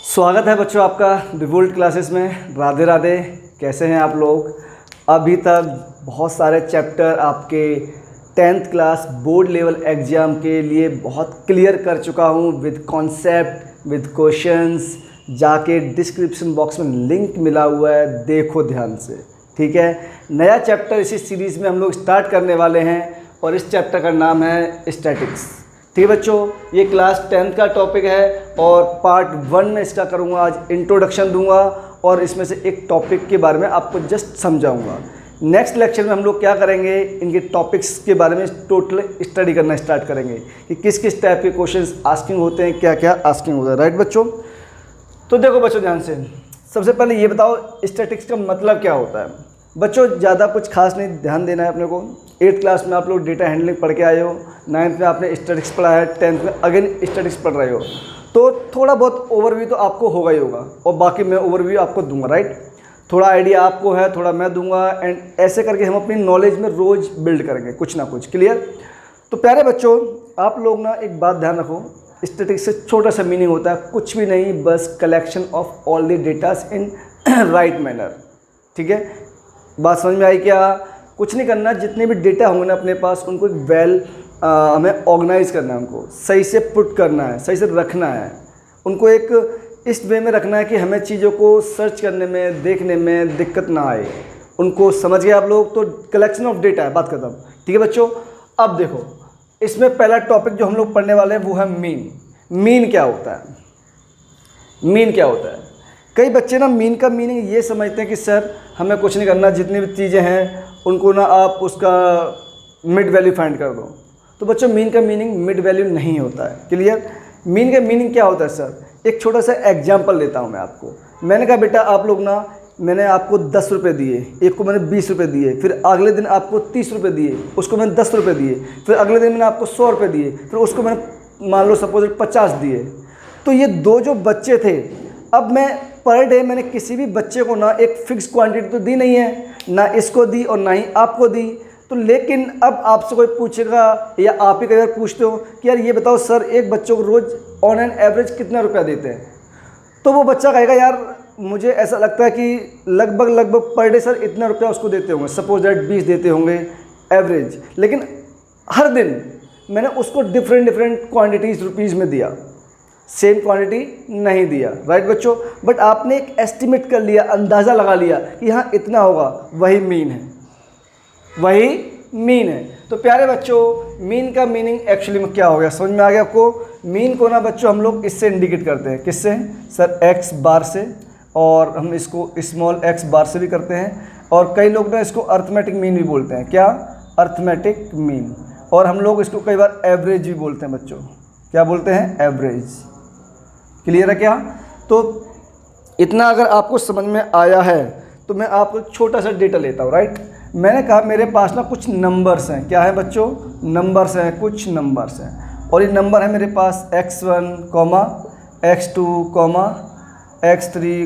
स्वागत है बच्चों आपका डिवोल्ट क्लासेस में। राधे राधे। कैसे हैं आप लोग? अभी तक बहुत सारे चैप्टर आपके 10th class board level exam के लिए बहुत क्लियर कर चुका हूं विद कॉन्सेप्ट, विद क्वेश्चंस। जाके डिस्क्रिप्शन बॉक्स में लिंक मिला हुआ है, देखो ध्यान से, ठीक है। नया चैप्टर इसी सीरीज़ में हम लोग स्टार्ट करने वाले हैं और इस चैप्टर का नाम है स्टैटिक्स। ठीक है बच्चों, ये क्लास 10th का टॉपिक है और पार्ट 1 में इसका करूँगा। आज इंट्रोडक्शन दूंगा और इसमें से एक टॉपिक के बारे में आपको जस्ट समझाऊंगा। नेक्स्ट लेक्चर में हम लोग क्या करेंगे, इनके टॉपिक्स के बारे में टोटल स्टडी करना स्टार्ट करेंगे कि किस किस टाइप के क्वेश्चंस आस्किंग होते हैं, क्या क्या आस्किंग होता है। राइट बच्चों? तो देखो बच्चों ध्यान से, सबसे पहले ये बताओ स्टैटिक्स का मतलब क्या होता है। बच्चों ज़्यादा कुछ खास नहीं ध्यान देना है अपने को। 8th क्लास में आप लोग डेटा हैंडलिंग पढ़ के आए हो, 9th में आपने स्टैटिक्स पढ़ा है, 10th में अगेन स्टैटिक्स पढ़ रहे हो, तो थोड़ा बहुत ओवरव्यू तो आपको होगा ही होगा और बाकी मैं ओवरव्यू आपको दूंगा। राइट? थोड़ा आइडिया आपको है, थोड़ा मैं दूंगा, एंड ऐसे करके हम अपनी नॉलेज में रोज़ बिल्ड करेंगे कुछ ना कुछ। क्लियर? तो प्यारे बच्चों, आप लोग ना एक बात ध्यान रखो, स्टैटिक्स से छोटा सा मीनिंग होता है, कुछ भी नहीं, बस collection of all the datas in right manner. ठीक है, बात समझ में आई क्या? कुछ नहीं करना, जितने भी डेटा होंगे ना अपने पास उनको एक हमें ऑर्गेनाइज करना है, उनको सही से पुट करना है, सही से रखना है, उनको एक इस वे में रखना है कि हमें चीज़ों को सर्च करने में, देखने में दिक्कत ना आए। उनको समझ गए आप लोग? तो कलेक्शन ऑफ डेटा है, बात खत्म। ठीक है बच्चों, अब देखो इसमें पहला टॉपिक जो हम लोग पढ़ने वाले हैं वो है मीन। मीन क्या होता है? मीन क्या होता है? कई बच्चे ना मीन का मीनिंग ये समझते हैं कि सर हमें कुछ नहीं करना, जितनी भी चीज़ें हैं उनको ना आप उसका मिड वैल्यू फाइंड कर दो। तो बच्चों मीन का मीनिंग मिड वैल्यू नहीं होता है। क्लियर? मीन का मीनिंग क्या होता है सर? एक छोटा सा एग्जांपल लेता हूँ मैं आपको। मैंने कहा बेटा आप लोग ना, मैंने आपको 10 रुपये दिए, एक को मैंने 20 रुपये दिए, फिर अगले दिन आपको 30 रुपये दिए, उसको मैंने 10 रुपये दिए, फिर अगले दिन मैंने आपको 100 रुपये दिए, फिर उसको मैंने मान लो सपोज 50 दिए। तो ये दो जो बच्चे थे, अब मैं पर डे मैंने किसी भी बच्चे को ना एक फिक्स क्वांटिटी तो दी नहीं है, ना इसको दी और ना ही आपको दी। तो लेकिन अब आपसे कोई पूछेगा या आप ही कई बार पूछते हो कि यार ये बताओ सर एक बच्चों को रोज़ ऑन एन एवरेज कितना रुपया देते हैं, तो वो बच्चा कहेगा यार मुझे ऐसा लगता है कि लगभग पर डे सर इतना रुपया उसको देते होंगे, सपोज दैट 20 देते होंगे एवरेज। लेकिन हर दिन मैंने उसको डिफरेंट क्वांटिटीज़ रुपीज़ में दिया, सेम क्वांटिटी नहीं दिया। राइट बच्चों? बट आपने एक एस्टिमेट कर लिया, अंदाज़ा लगा लिया कि हाँ इतना होगा, वही मीन है, वही मीन है। तो प्यारे बच्चों, मीन का मीनिंग एक्चुअली में क्या हो गया, समझ में आ गया आपको? मीन को ना बच्चों हम लोग इससे इंडिकेट करते हैं। किससे सर? एक्स बार से, और हम इसको स्मॉल एक्स बार से भी करते हैं, और कई लोग ना इसको अर्थमेटिक मीन भी बोलते हैं। क्या? Arithmetic mean. और हम लोग इसको कई बार एवरेज भी बोलते हैं बच्चों। क्या बोलते हैं? एवरेज। क्लियर है क्या? तो इतना अगर आपको समझ में आया है तो मैं आपको छोटा सा डेटा लेता हूँ। राइट? मैंने कहा मेरे पास ना कुछ नंबर्स हैं। क्या है बच्चों? नंबर्स हैं, कुछ नंबर्स हैं, और ये नंबर है मेरे पास x1, x2, x3,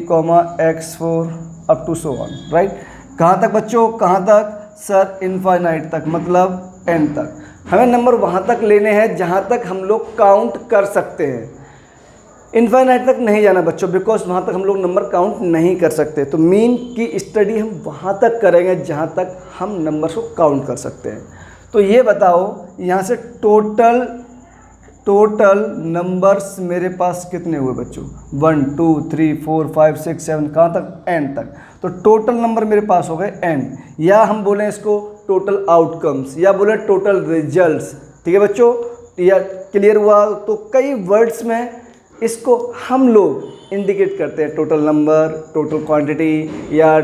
x4 up to so on. Right? कहाँ तक बच्चों? कहाँ तक सर? इनफाइनाइट तक, मतलब n तक। हमें नंबर वहाँ तक लेने हैं जहाँ तक हम लोग काउंट कर सकते हैं। इनफाइनाइट तक नहीं जाना बच्चों, बिकॉज वहाँ तक हम लोग नंबर काउंट नहीं कर सकते। तो मीन की स्टडी हम वहाँ तक करेंगे जहाँ तक हम नंबर्स को काउंट कर सकते हैं। तो ये बताओ यहाँ से टोटल नंबर्स मेरे पास कितने हुए बच्चों? 1 2 3 4 5 6 7, कहाँ तक? n तक। तो टोटल नंबर मेरे पास हो गए n, या हम बोलें इसको टोटल आउटकम्स, या बोले टोटल रिजल्ट्स। ठीक है बच्चों? या क्लियर हुआ? तो कई वर्ड्स में इसको हम लोग इंडिकेट करते हैं, टोटल नंबर, टोटल क्वांटिटी, या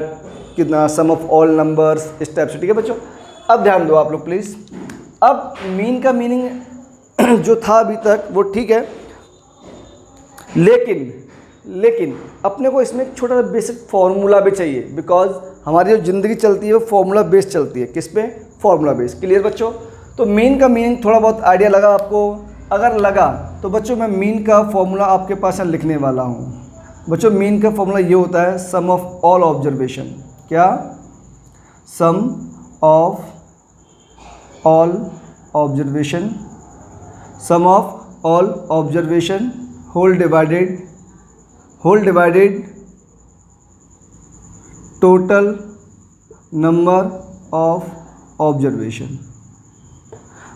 कितना सम ऑफ ऑल नंबर्स, इस टाइप से। ठीक है बच्चों? अब ध्यान दो आप लोग प्लीज़। अब मीन का मीनिंग जो था अभी तक वो ठीक है, लेकिन अपने को इसमें एक छोटा सा बेसिक फार्मूला भी चाहिए, बिकॉज हमारी जो ज़िंदगी चलती है वो फार्मूला बेस्ड चलती है। किस पे? Formula based. क्लियर बच्चों? तो मीन का मीनिंग थोड़ा बहुत आइडिया लगा आपको? अगर लगा तो बच्चों मैं मीन का फॉर्मूला आपके पास लिखने वाला हूँ। बच्चों मीन का फॉर्मूला ये होता है सम ऑफ ऑल ऑब्जर्वेशन। क्या? Sum of all observation, sum of all observation whole divided total number of observation.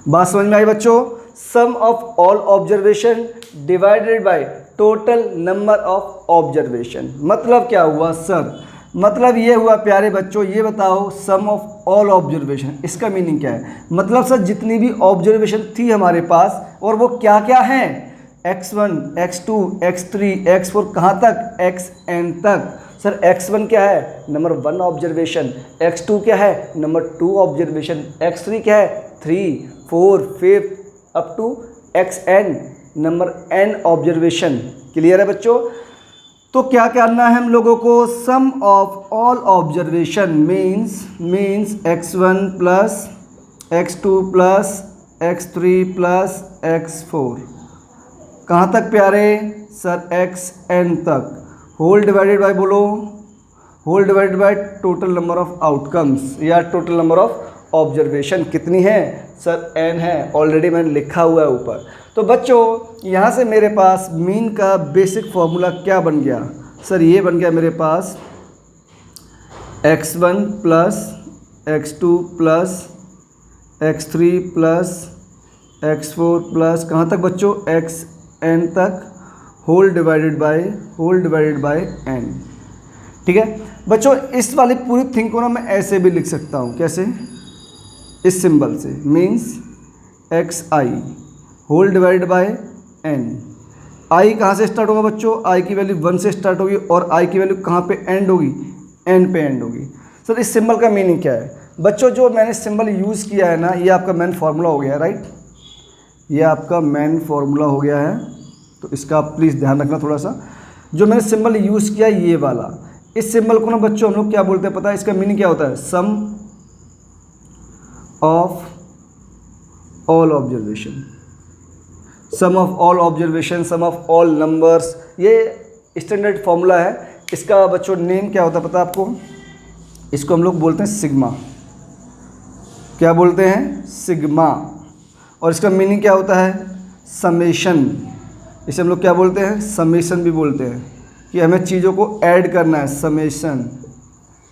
बात समझ में आई बच्चों? Sum of all observation divided by total number of observation. मतलब क्या हुआ सर? मतलब ये हुआ प्यारे बच्चों, ये बताओ सम ऑफ ऑल ऑब्जर्वेशन, इसका मीनिंग क्या है? मतलब सर जितनी भी ऑब्जर्वेशन थी हमारे पास, और वो क्या क्या हैं, x1, x2, x3, x4, कहाँ तक, xn तक। सर x1 क्या है? Number 1 observation. x2 क्या है? Number 2 observation. x3 क्या है? 3, 4, 5 up to xn number n observation. Clear है बच्चों? तो क्या करना है हम लोगों को? Sum of all observation means x1 plus x2 plus x3 plus x4, कहाँ तक प्यारे? सर xn तक, होल डिवाइडेड बाय, बोलो, whole divided by total number of outcomes या टोटल नंबर ऑफ ऑब्जर्वेशन। कितनी है सर? n है, ऑलरेडी मैंने लिखा हुआ है ऊपर। तो बच्चों यहाँ से मेरे पास मीन का बेसिक फॉर्मूला क्या बन गया? सर ये बन गया मेरे पास x1 plus x2 plus x3 plus x4 plus कहाँ तक बच्चों? xn तक, होल डिवाइडेड बाय n। ठीक है बच्चों, इस वाली पूरी थिंग को ना मैं ऐसे भी लिख सकता हूँ। कैसे? इस सिंबल से, means xi whole divided by n। i कहाँ से स्टार्ट होगा बच्चों? i की वैल्यू 1 से स्टार्ट होगी, और i की वैल्यू कहाँ पे एंड होगी? n पे एंड होगी। सर इस सिंबल का मीनिंग क्या है बच्चों? जो मैंने सिंबल यूज़ किया है ना, ये आपका मेन फार्मूला हो गया है, राइट? ये आपका मेन फार्मूला हो गया है, तो इसका आप प्लीज़ ध्यान रखना थोड़ा सा। जो मैंने सिंबल यूज़ किया ये वाला, इस सिंबल को ना बच्चों हम लोग क्या बोलते हैं पता है? इसका मीनिंग क्या होता है? Sum of all observation, sum of all observation, sum of all numbers, ये स्टैंडर्ड फॉर्मूला है। इसका बच्चों नेम क्या होता है पता है आपको? इसको हम लोग बोलते हैं सिग्मा। क्या बोलते हैं? सिग्मा। और इसका मीनिंग क्या होता है? समेशन। इसे हम लोग क्या बोलते हैं? समेशन भी बोलते हैं, कि हमें चीज़ों को ऐड करना है, समेशन।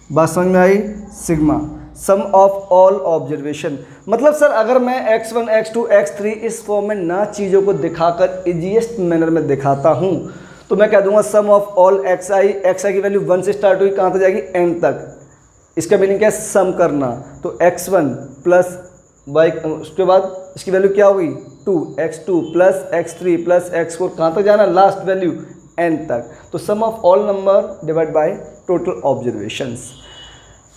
बात समझ में आई? Sigma, sum of all observation. मतलब सर अगर मैं x1, x2, x3 इस फॉर्म में ना चीज़ों को दिखाकर इजीएस्ट मैनर में दिखाता हूँ, तो मैं कह दूंगा सम ऑफ ऑल xi की वैल्यू 1 से स्टार्ट हुई, कहाँ तक जाएगी? n तक। इसका मीनिंग क्या है? सम करना। तो x1 प्लस y, उसके बाद इसकी वैल्यू क्या होगी? 2, x2 plus x3 plus x4, कहाँ तक जाना? लास्ट वैल्यू n तक। तो sum of all number divide by total observations.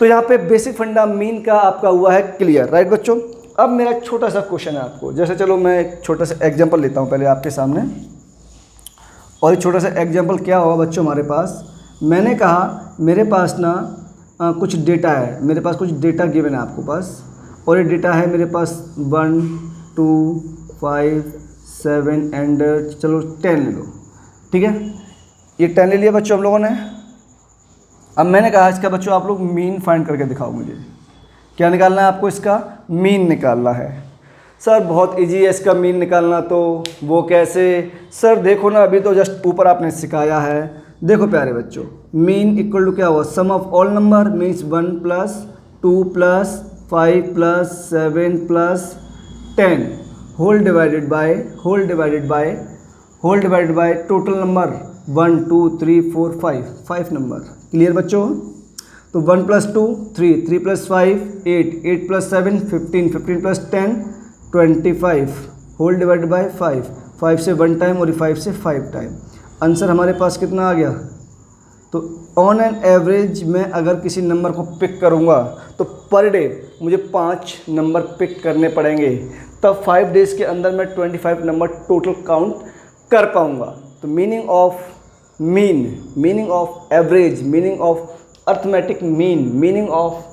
तो यहाँ पे बेसिक फंडा मीन का आपका हुआ है क्लियर, राइट बच्चों? अब मेरा एक छोटा सा क्वेश्चन है आपको। जैसे चलो मैं एक छोटा सा एग्जांपल लेता हूँ पहले आपके सामने। और एक छोटा सा एग्जांपल क्या होगा बच्चों हमारे पास? मैंने कहा मेरे पास ना कुछ डेटा है, मेरे पास कुछ डेटा गिवन है आपको पास, और ये डेटा है मेरे पास 1, 2, 5, 7 एंड चलो 10 ले लो। ठीक है, ये 10 ले लिया बच्चों हम लोगों ने। अब मैंने कहा इसका बच्चों आप लोग मीन फाइंड करके दिखाओ मुझे। क्या निकालना है आपको? इसका मीन निकालना है। सर बहुत इजी है इसका मीन निकालना, तो वो कैसे? सर देखो ना, अभी तो जस्ट ऊपर आपने सिखाया है। देखो प्यारे बच्चों, मीन इक्वल टू क्या हुआ? Sum of all number means 1 plus 2 plus 5 plus 7 plus 10 whole divided by total number 1, 2, 3, 4, 5 number. Clear बच्चों? तो 1 plus 2 3, 3 plus 5 8, 8 plus 7 15, 15 plus 10 25 whole divided by 5 से 1 टाइम और 5 से 5 टाइम। आंसर हमारे पास कितना आ गया? तो ऑन एन एवरेज मैं अगर किसी नंबर को पिक करूँगा तो पर डे मुझे 5 नंबर पिक करने पड़ेंगे, तब 5 डेज़ के अंदर मैं 25 नंबर टोटल काउंट कर पाऊँगा। तो meaning of mean, meaning of average, meaning of arithmetic mean, meaning of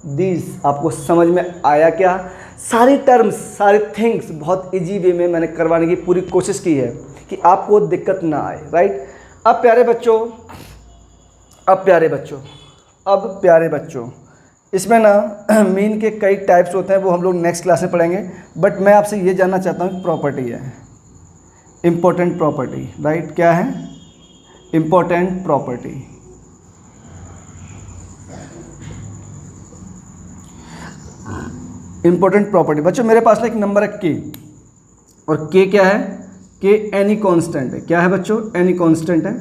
these आपको समझ में आया क्या? सारी टर्म्स, सारी थिंग्स बहुत इजी वे में मैंने करवाने की पूरी कोशिश की है कि आपको दिक्कत ना आए, राइट? अब प्यारे बच्चों इसमें ना मीन के कई टाइप्स होते हैं, वो हम लोग नेक्स्ट क्लास में पढ़ेंगे। बट मैं आपसे ये जानना चाहता हूँ कि प्रॉपर्टी है, इम्पोर्टेंट प्रॉपर्टी, राइट? क्या है? Important property. इम्पोर्टेंट प्रॉपर्टी बच्चों, मेरे पास ना एक नंबर है के, और के क्या है? के एनी कांस्टेंट है। क्या है बच्चों? एनी कांस्टेंट है।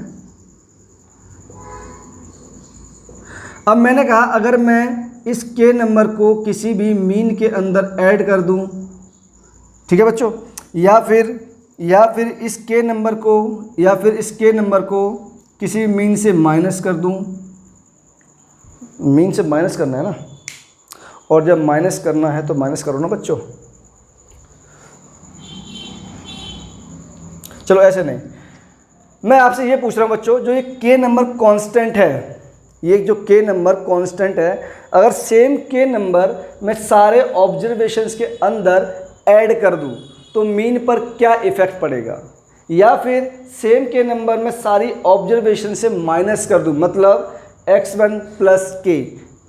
अब मैंने कहा अगर मैं इस के नंबर को किसी भी मीन के अंदर ऐड कर दूं, ठीक है बच्चों, या फिर इस के नंबर को किसी मीन से माइनस कर दूं। मीन से माइनस करना है ना, और जब माइनस करना है तो माइनस करो ना बच्चों। चलो ऐसे नहीं, मैं आपसे ये पूछ रहा हूँ बच्चों, जो ये के नंबर कांस्टेंट है, ये जो के नंबर कांस्टेंट है, अगर सेम के नंबर मैं सारे ऑब्जर्वेशंस के अंदर ऐड कर दूं तो मीन पर क्या इफेक्ट पड़ेगा? या फिर सेम के नंबर में सारी ऑब्जर्वेशन से माइनस कर दूं, मतलब x1 प्लस के,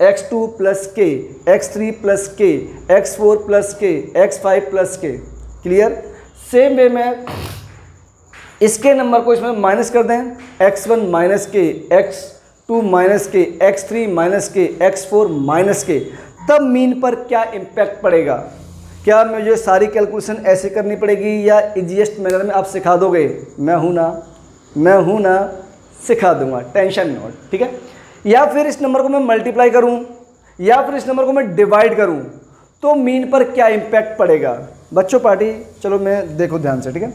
x2 प्लस के, x3 प्लस के, x4 प्लस के, x5 प्लस के। क्लियर? सेम वे में इसके नंबर को इसमें माइनस कर दें, x1 माइनस के, x2 माइनस के, x3 माइनस के, x4 माइनस के, तब मीन पर क्या इम्पैक्ट पड़ेगा? क्या मुझे सारी कैलकुलेशन ऐसे करनी पड़ेगी या इजीएस्ट मैनर में आप सिखा दोगे? मैं हूँ ना, सिखा दूंगा, टेंशन नॉट, ठीक है? या फिर इस नंबर को मैं मल्टीप्लाई करूं या फिर इस नंबर को मैं डिवाइड करूं तो मीन पर क्या इम्पैक्ट पड़ेगा? बच्चों पार्टी, चलो मैं देखो ध्यान से, ठीक है?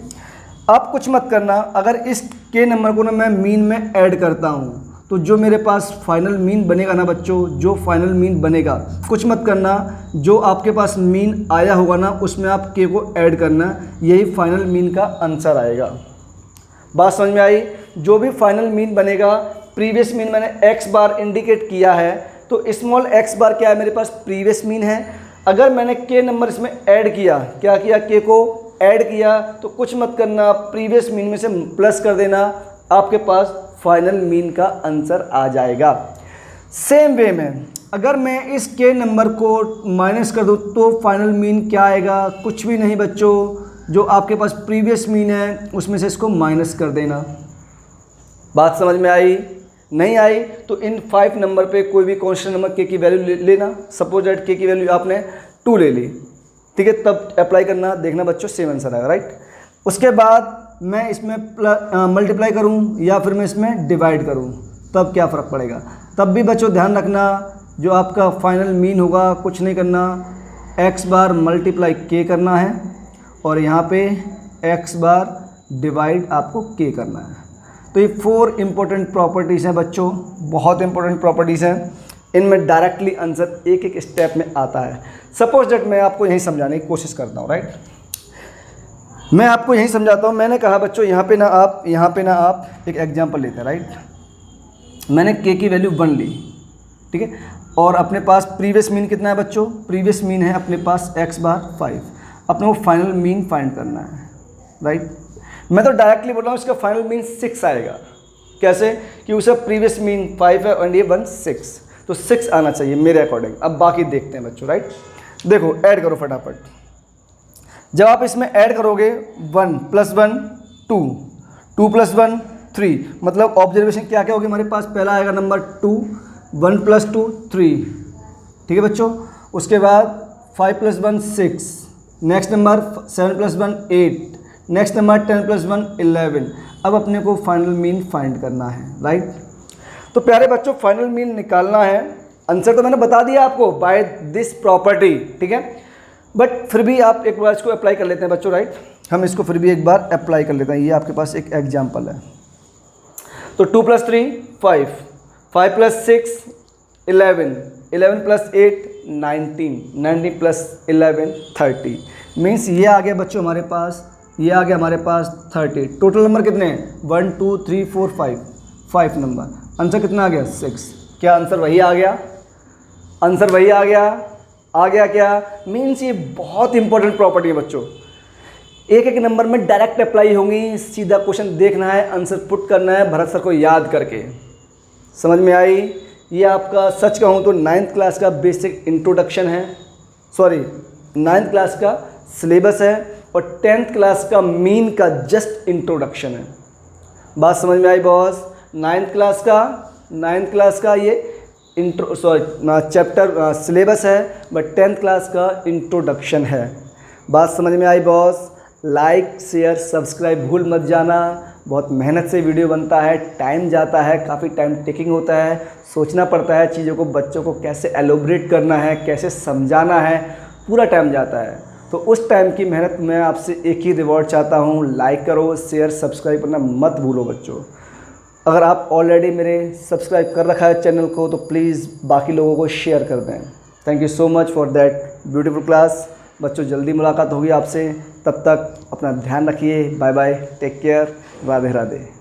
आप कुछ मत करना, अगर इस के नंबर को ना मैं मीन में ऐड करता हूं तो जो मेरे पास फाइनल मीन बनेगा ना बच्चों, जो फाइनल मीन बनेगा, कुछ मत करना, जो आपके पास मीन आया होगा ना उसमें आप के को ऐड करना, यही फाइनल मीन का आंसर आएगा। बात समझ में आई? जो भी फाइनल मीन बनेगा, प्रीवियस मीन मैंने एक्स बार इंडिकेट किया है, तो स्मॉल एक्स बार क्या है? मेरे पास प्रीवियस मीन है। अगर मैंने के नंबर इसमें ऐड किया, क्या किया? के को ऐड किया, तो कुछ मत करना, प्रीवियस मीन में से प्लस कर देना, आपके पास फाइनल मीन का आंसर आ जाएगा। सेम वे में अगर मैं इस के नंबर को माइनस कर दूं तो फाइनल मीन क्या आएगा? कुछ भी नहीं बच्चों, जो आपके पास प्रीवियस मीन है उसमें से इसको माइनस कर देना। बात समझ में आई? नहीं आई तो इन 5 नंबर पे कोई भी कांस्टेंट नंबर के की वैल्यू लेना। सपोज दैट के की वैल्यू आपने 2 ले ली, ठीक है? तब अप्लाई करना, देखना बच्चों सेम आंसर आएगा, राइट? उसके बाद मैं इसमें मल्टीप्लाई करूं या फिर मैं इसमें डिवाइड करूं, तब क्या फ़र्क पड़ेगा? तब भी बच्चों ध्यान रखना, जो आपका फाइनल मीन होगा, कुछ नहीं करना, x बार मल्टीप्लाई के करना है और यहाँ पे x बार डिवाइड आपको के करना है। तो ये 4 इंपॉर्टेंट प्रॉपर्टीज़ हैं बच्चों, बहुत इंपॉर्टेंट प्रॉपर्टीज़ हैं। इनमें डायरेक्टली आंसर एक एक स्टेप में आता है। सपोज दैट मैं आपको यही समझाने की कोशिश करता हूँ, राइट? मैं आपको यही समझाता हूँ। मैंने कहा बच्चों यहाँ पे ना आप एक एग्जांपल लेते हैं, राइट? मैंने के की वैल्यू 1 ली, ठीक है? और अपने पास प्रीवियस मीन कितना है बच्चों? प्रीवियस मीन है अपने पास x बार 5। अपने को फाइनल मीन फाइंड करना है, राइट? मैं तो डायरेक्टली बोल रहा हूँ इसका फाइनल मीन 6 आएगा। कैसे? कि उसका प्रीवियस मीन 5 है और ये 1 6, तो 6 आना चाहिए मेरे अकॉर्डिंग। अब बाकी देखते हैं बच्चों, राइट? देखो ऐड करो फटाफट। जब आप इसमें ऐड करोगे 1 + 1 2, 2 + 1 3, मतलब ऑब्जर्वेशन क्या क्या होगी हमारे पास? पहला आएगा नंबर 2, 1 + 2 3, ठीक है बच्चों? उसके बाद 5 + 1 6, नेक्स्ट नंबर 7 + 1 8, नेक्स्ट नंबर 10 + 1 11। अब अपने को फाइनल मीन फाइंड करना है, राइट? तो प्यारे बच्चों फाइनल मीन निकालना है। आंसर तो मैंने बता दिया आपको, बाय दिस प्रॉपर्टी, ठीक है? बट फिर भी आप एक बार इसको अप्लाई कर लेते हैं बच्चों, राइट? हम इसको फिर भी एक बार अप्लाई कर लेते हैं। ये आपके पास एक एग्जाम्पल है। तो 2 + 3 5, 5 + 6 11, 11 + 8 19, 19 + 11 30। मीन्स ये आ गया बच्चों हमारे पास, ये आ गया हमारे पास 30। टोटल नंबर कितने हैं? 1 2 3 4 5 नंबर। आंसर कितना आ गया? 6। क्या आंसर वही आ गया? आंसर वही आ गया क्या? मीन्स ये बहुत इंपॉर्टेंट प्रॉपर्टी है बच्चों, एक एक नंबर में डायरेक्ट अप्लाई होंगी। सीधा क्वेश्चन देखना है, आंसर पुट करना है भरत सर को याद करके। समझ में आई? ये आपका सच कहूँ तो 9th क्लास का बेसिक इंट्रोडक्शन है, सॉरी 9th क्लास का सिलेबस है और 10th क्लास का मीन का जस्ट इंट्रोडक्शन है। बात समझ में आई बॉस? 9th क्लास का ये चैप्टर सिलेबस है बट 10th क्लास का इंट्रोडक्शन है। बात समझ में आई बॉस? लाइक शेयर सब्सक्राइब भूल मत जाना। बहुत मेहनत से वीडियो बनता है, टाइम जाता है, काफ़ी टाइम टेकिंग होता है, सोचना पड़ता है चीज़ों को, बच्चों को कैसे एलोबरेट करना है, कैसे समझाना है, पूरा टाइम जाता है। तो उस टाइम की मेहनत मैं आपसे एक ही रिवॉर्ड चाहता हूँ, लाइक करो, शेयर सब्सक्राइब करना मत भूलो बच्चों। अगर आप ऑलरेडी मेरे सब्सक्राइब कर रखा है चैनल को तो प्लीज़ बाकी लोगों को शेयर कर दें। Thank you so much for that beautiful class. बच्चों जल्दी मुलाकात होगी आपसे, तब तक अपना ध्यान रखिए। Bye bye, take care, Radhe Radhe.